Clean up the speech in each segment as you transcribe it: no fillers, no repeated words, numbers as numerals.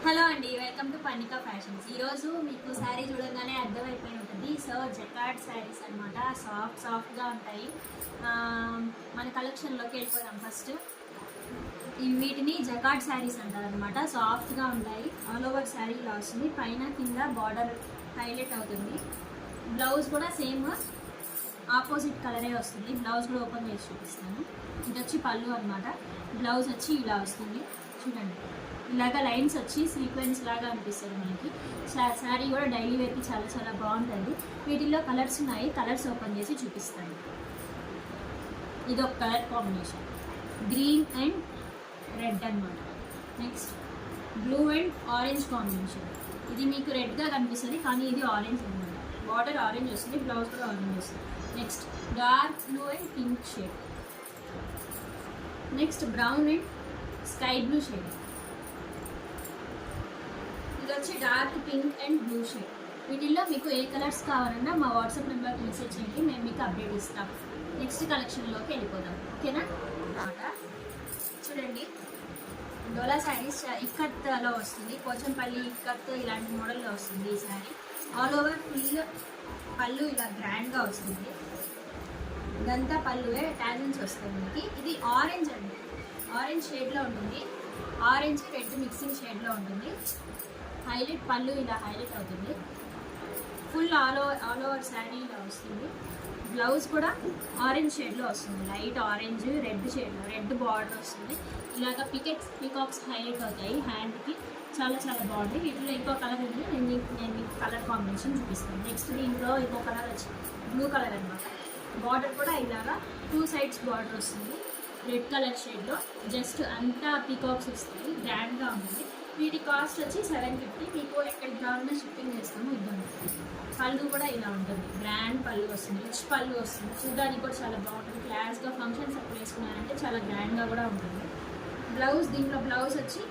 Hello అండి, welcome to Pannika fashions. ఈరోజు మీకు శారీ చూడగానే అర్థమైపోయి ఉంటుంది. సో జకార్డ్ శారీస్ అనమాట, సాఫ్ట్గా ఉంటాయి. మన కలెక్షన్లోకి వెళ్ళిపోదాం. ఫస్ట్ వీటిని జకార్డ్ శారీస్ అంటారు అనమాట. సాఫ్ట్గా ఉంటాయి. ఆల్ ఓవర్ శారీ ఇలా వస్తుంది. పైన కింద బార్డర్ హైలైట్ అవుతుంది. బ్లౌజ్ కూడా సేమ్ ఆపోజిట్ కలరే వస్తుంది. బ్లౌజ్ కూడా ఓపెన్ చేసి చూపిస్తాను. ఇది వచ్చి పళ్ళు అనమాట. బ్లౌజ్ వచ్చి ఇలా వస్తుంది. చూడండి, ఇలాగా లైన్స్ వచ్చి సీక్వెన్స్ లాగా అనిపిస్తుంది మనకి. శారీ కూడా డైలీ వేర్కి చాలా చాలా బాగుంటుంది. వీటిల్లో కలర్స్ ఉన్నాయి. కలర్స్ ఓపెన్ చేసి చూపిస్తాను. ఇది ఒక colour combination, green and red అనమాట. Next blue and orange combination. ఇది మీకు రెడ్గా కనిపిస్తుంది కానీ ఇది ఆరెంజ్ అనమాట. బార్డర్ ఆరెంజ్ వస్తుంది, బ్లౌజ్ కూడా ఆరెంజ్ వస్తుంది. Next dark blue and pink shade. Next brown and sky blue shade. ఇది వచ్చి dark pink and blue shade. వీటిల్లో మీకు ఏ కలర్స్ కావాలన్నా మా వాట్సాప్ నెంబర్కి మెసేజ్ చేయండి, మేము మీకు అప్డేట్ ఇస్తాం. నెక్స్ట్ కలెక్షన్లోకి వెళ్ళిపోదాం, ఓకేనా? చూడండి, డోలా శారీస్ ఇక్కత్లో వస్తుంది. పోచంపల్లి ఇక్కత్ ఇలాంటి మోడల్లో వస్తుంది ఈ శారీ. ఆల్ ఓవర్ ఫుల్ పళ్ళు ఇలా గ్రాండ్గా వస్తుంది. ఇదంతా పళ్ళువే, టాజిల్స్ వస్తాయి మనకి. ఇది ఆరెంజ్ అండి, ఆరెంజ్ షేడ్లో ఉంటుంది. ఆరెంజ్ రెడ్ మిక్సింగ్ షేడ్లో ఉంటుంది. హైలైట్ పళ్ళు ఇలా హైలైట్ అవుతుంది. ఫుల్ ఆల్ ఓవర్ శారీ ఇలా వస్తుంది. బ్లౌజ్ కూడా ఆరెంజ్ షేడ్లో వస్తుంది. లైట్ ఆరెంజ్ రెడ్ షేడ్లో, రెడ్ బార్డర్ వస్తుంది. ఇలాగ పీకాక్స్ హైలైట్ అవుతాయి హ్యాండ్కి. చాలా చాలా బాగుంది. వీటిలో ఇంకో కలర్ ఉంది, నేను మీకు కలర్ కాంబినేషన్ చూపిస్తాను. నెక్స్ట్ దీంట్లో ఇంకో కలర్ వచ్చి బ్లూ కలర్ అనమాట. బార్డర్ కూడా ఇలాగా 2 sides బార్డర్ వస్తుంది. రెడ్ కలర్ షేడ్లో జస్ట్ అంతా పీకాక్స్ వస్తాయి, గ్రాండ్గా ఉంటుంది. వీటి కాస్ట్ వచ్చి 750. మీకు ఎక్కడికి కావాలన్నా షిప్పింగ్ చేస్తాము, ఇబ్బంది. పళ్ళు కూడా ఇలా ఉంటుంది, గ్రాండ్ పళ్ళు వస్తుంది, రిచ్ పళ్ళు వస్తుంది. చూడడానికి కూడా చాలా బాగుంటుంది. క్లాస్గా ఫంక్షన్స్ అప్పుడు వేసుకున్నారంటే చాలా గ్రాండ్గా కూడా ఉంటుంది. బ్లౌజ్, దీంట్లో బ్లౌజ్ వచ్చి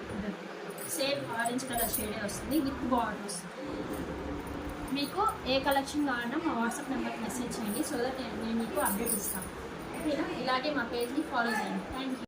సేమ్ ఆరెంజ్ కలర్ షేడే వస్తుంది విత్ బార్డర్ వస్తుంది. మీకు ఏ కలెక్షన్ కావాలన్నా మా వాట్సాప్ నెంబర్కి మెసేజ్ చేయండి, సో దట్ నేను మీకు అప్డేట్ ఇస్తాను, ఓకేనా? ఇలాగే మా పేజ్ని ఫాలో చేయండి. Thank you.